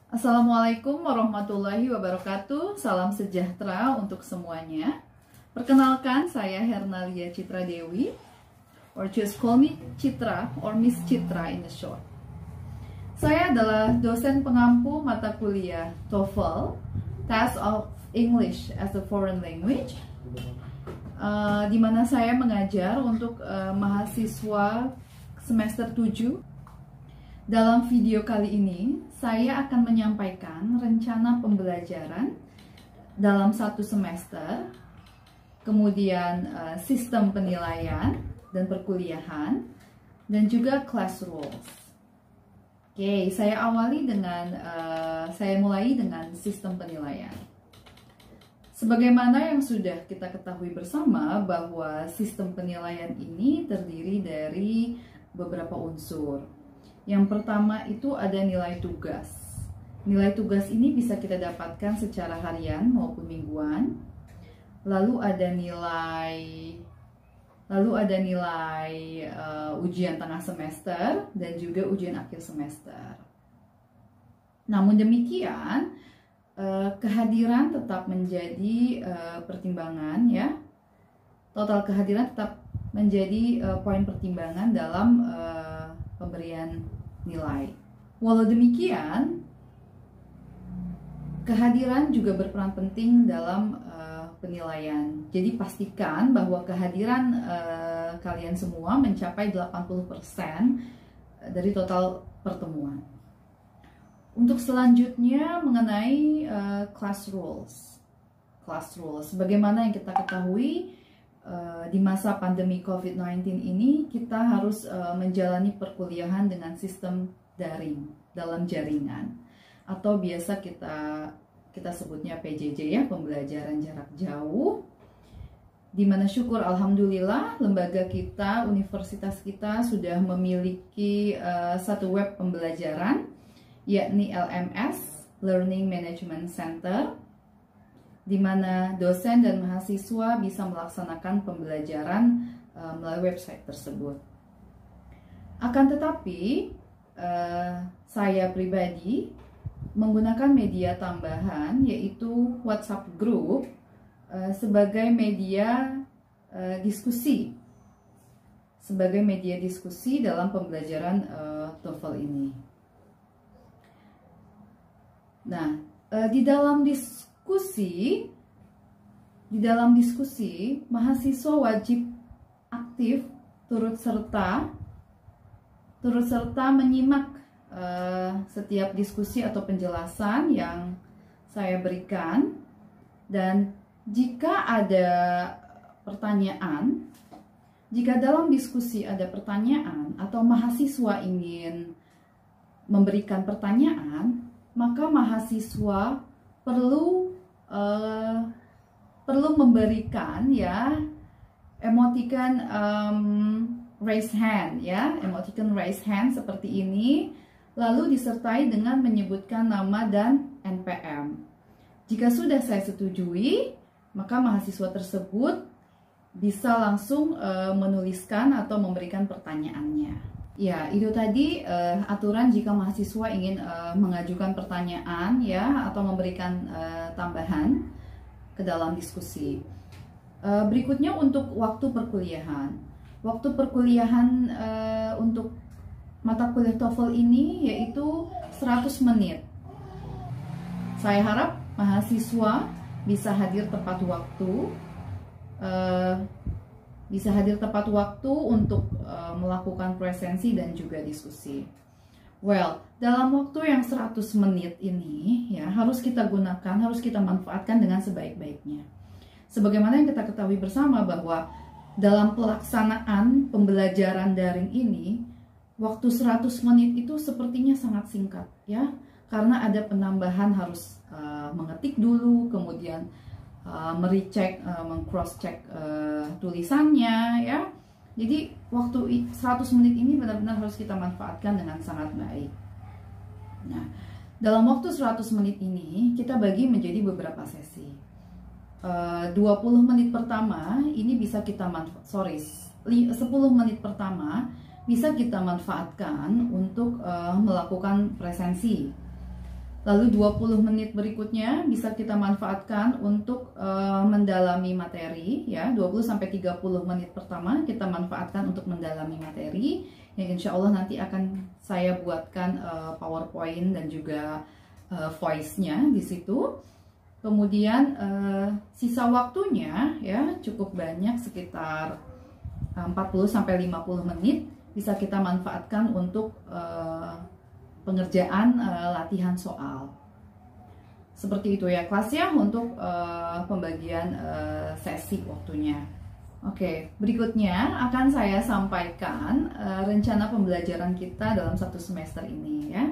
Assalamualaikum warahmatullahi wabarakatuh. Salam sejahtera untuk semuanya. Perkenalkan, saya Hernalia Citra Dewi, or just call me Citra or Miss Citra in the short. Saya adalah dosen pengampu mata kuliah TOEFL, Test of English as a Foreign Language, di mana saya mengajar untuk mahasiswa semester 7. Dalam video kali ini, saya akan menyampaikan rencana pembelajaran dalam satu semester, kemudian sistem penilaian dan perkuliahan, dan juga class rules. Oke, saya mulai dengan sistem penilaian. Sebagaimana yang sudah kita ketahui bersama bahwa sistem penilaian ini terdiri dari beberapa unsur. Yang pertama itu ada nilai tugas. Nilai tugas ini bisa kita dapatkan secara harian maupun mingguan. Lalu ada nilai ujian tengah semester dan juga ujian akhir semester. Namun demikian, kehadiran tetap menjadi pertimbangan ya. Total kehadiran tetap menjadi poin pertimbangan dalam pemberian nilai. Walau demikian, kehadiran juga berperan penting dalam penilaian. Jadi pastikan bahwa kehadiran kalian semua mencapai 80% dari total pertemuan. Untuk selanjutnya mengenai class rules. Class rules, sebagaimana yang kita ketahui, di masa pandemi COVID-19 ini kita harus menjalani perkuliahan dengan sistem daring dalam jaringan, atau biasa kita sebutnya PJJ ya, pembelajaran jarak jauh, dimana syukur alhamdulillah lembaga kita, universitas kita sudah memiliki satu web pembelajaran, yakni LMS, Learning Management Center, di mana dosen dan mahasiswa bisa melaksanakan pembelajaran melalui website tersebut. Akan tetapi, saya pribadi menggunakan media tambahan, yaitu WhatsApp Group, sebagai media diskusi. Sebagai media diskusi dalam pembelajaran TOEFL ini. Nah, di dalam diskusi, mahasiswa wajib aktif turut serta menyimak setiap diskusi atau penjelasan yang saya berikan, dan jika dalam diskusi ada pertanyaan atau mahasiswa ingin memberikan pertanyaan, maka mahasiswa perlu memberikan ya emoticon raise hand ya, emoticon raise hand seperti ini, lalu disertai dengan menyebutkan nama dan NPM. Jika sudah saya setujui, maka mahasiswa tersebut bisa langsung menuliskan atau memberikan pertanyaannya. Ya, itu tadi aturan jika mahasiswa ingin mengajukan pertanyaan ya, atau memberikan tambahan ke dalam diskusi. Berikutnya untuk waktu perkuliahan. Waktu perkuliahan untuk mata kuliah TOEFL ini yaitu 100 menit. Saya harap mahasiswa bisa hadir tepat waktu untuk melakukan presensi dan juga diskusi. Well, dalam waktu yang 100 menit ini ya harus kita gunakan, harus kita manfaatkan dengan sebaik-baiknya. Sebagaimana yang kita ketahui bersama bahwa dalam pelaksanaan pembelajaran daring ini, waktu 100 menit itu sepertinya sangat singkat ya, karena ada penambahan harus mengetik dulu, kemudian merecek, meng-cross-check tulisannya ya. Jadi waktu 100 menit ini benar-benar harus kita manfaatkan dengan sangat baik. Nah, dalam waktu 100 menit ini kita bagi menjadi beberapa sesi. 20 menit pertama ini bisa kita 10 menit pertama bisa kita manfaatkan untuk melakukan presensi. Lalu 20 menit berikutnya bisa kita manfaatkan untuk mendalami materi ya. 20-30 menit pertama kita manfaatkan untuk mendalami materi yang insya Allah nanti akan saya buatkan PowerPoint dan juga voice-nya di situ. Kemudian sisa waktunya ya cukup banyak, sekitar 40-50 menit bisa kita manfaatkan untuk pengerjaan latihan soal. Seperti itu ya kelas ya untuk pembagian sesi waktunya. Oke, berikutnya akan saya sampaikan rencana pembelajaran kita dalam satu semester ini ya.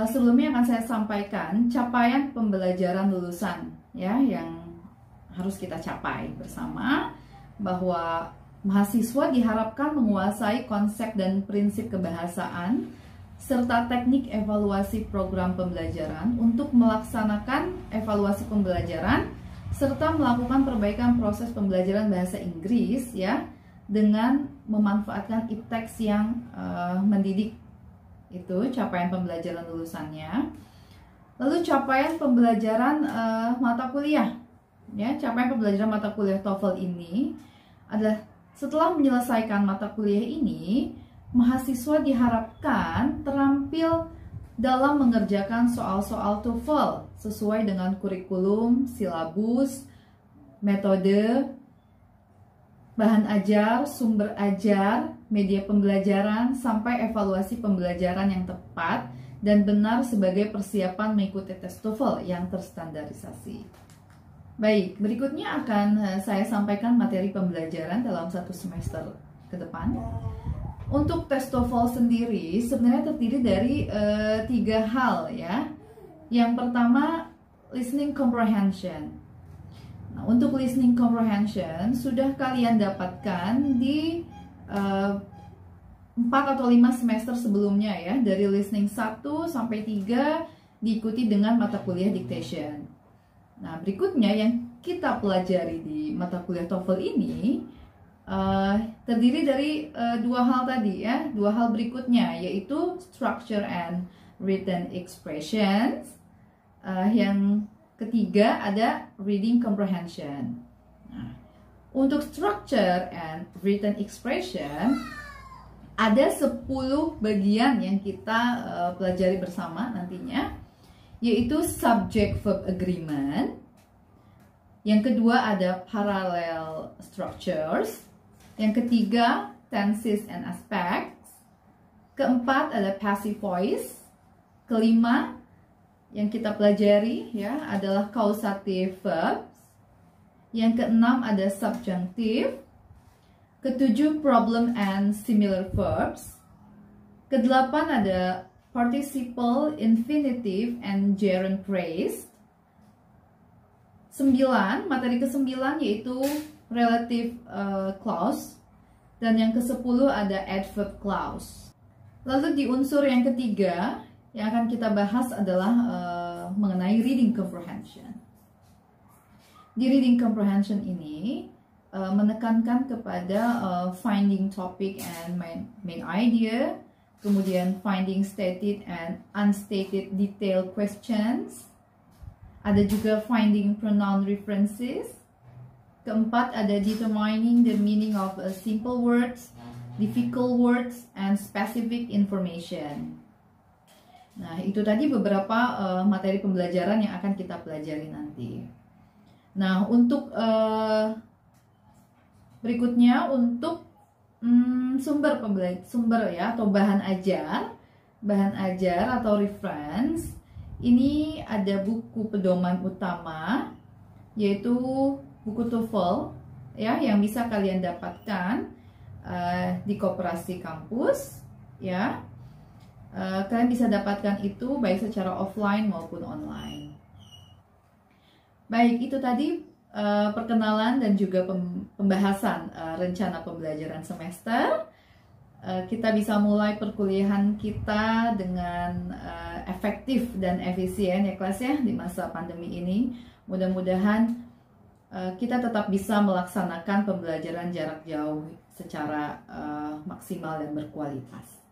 Sebelumnya akan saya sampaikan capaian pembelajaran lulusan ya yang harus kita capai bersama, bahwa mahasiswa diharapkan menguasai konsep dan prinsip kebahasaan serta teknik evaluasi program pembelajaran untuk melaksanakan evaluasi pembelajaran serta melakukan perbaikan proses pembelajaran bahasa Inggris ya dengan memanfaatkan e-text yang mendidik. Itu capaian pembelajaran lulusannya. Lalu capaian pembelajaran mata kuliah ya, capaian pembelajaran mata kuliah TOEFL ini adalah setelah menyelesaikan mata kuliah ini, mahasiswa diharapkan terampil dalam mengerjakan soal-soal TOEFL sesuai dengan kurikulum, silabus, metode, bahan ajar, sumber ajar, media pembelajaran, sampai evaluasi pembelajaran yang tepat dan benar sebagai persiapan mengikuti tes TOEFL yang terstandarisasi. Baik, berikutnya akan saya sampaikan materi pembelajaran dalam satu semester ke depan. Untuk tes TOEFL sendiri sebenarnya terdiri dari 3 hal ya. Yang pertama, listening comprehension. Nah, untuk listening comprehension sudah kalian dapatkan di 4 atau 5 semester sebelumnya ya. Dari listening 1 sampai 3 diikuti dengan mata kuliah dictation. Nah, berikutnya yang kita pelajari di mata kuliah TOEFL ini terdiri dari 2 hal tadi ya, 2 hal berikutnya, yaitu structure and written expressions. Yang ketiga ada reading comprehension. Nah, untuk structure and written expression ada 10 bagian yang kita pelajari bersama nantinya, yaitu subject verb agreement. Yang kedua ada parallel structures. Yang ketiga, tenses and aspects. Keempat ada passive voice. Kelima yang kita pelajari ya adalah causative verbs. Yang keenam ada subjunctive. Ketujuh, problem and similar verbs. Kedelapan ada participle, infinitive and gerund phrase. 9, materi ke-9 yaitu relative clause, dan yang ke-10 ada adverb clause. Lalu di unsur yang ketiga yang akan kita bahas adalah mengenai reading comprehension. Di reading comprehension ini menekankan kepada finding topic and main idea, kemudian finding stated and unstated detailed questions, ada juga finding pronoun references. Keempat ada determining the meaning of simple words, difficult words, and specific information. Nah, itu tadi beberapa materi pembelajaran yang akan kita pelajari nanti. Nah, untuk berikutnya untuk sumber ya atau bahan ajar atau reference. Ini ada buku pedoman utama, yaitu buku TOEFL ya yang bisa kalian dapatkan di Koperasi Kampus ya. Kalian bisa dapatkan itu baik secara offline maupun online. Baik, itu tadi perkenalan dan juga pembahasan rencana pembelajaran semester. Kita bisa mulai perkuliahan kita dengan efektif dan efisien ya kelas ya di masa pandemi ini. Mudah-mudahan kita tetap bisa melaksanakan pembelajaran jarak jauh secara maksimal dan berkualitas.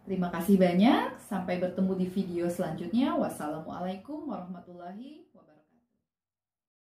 Terima kasih banyak. Sampai bertemu di video selanjutnya. Wassalamualaikum warahmatullahi wabarakatuh.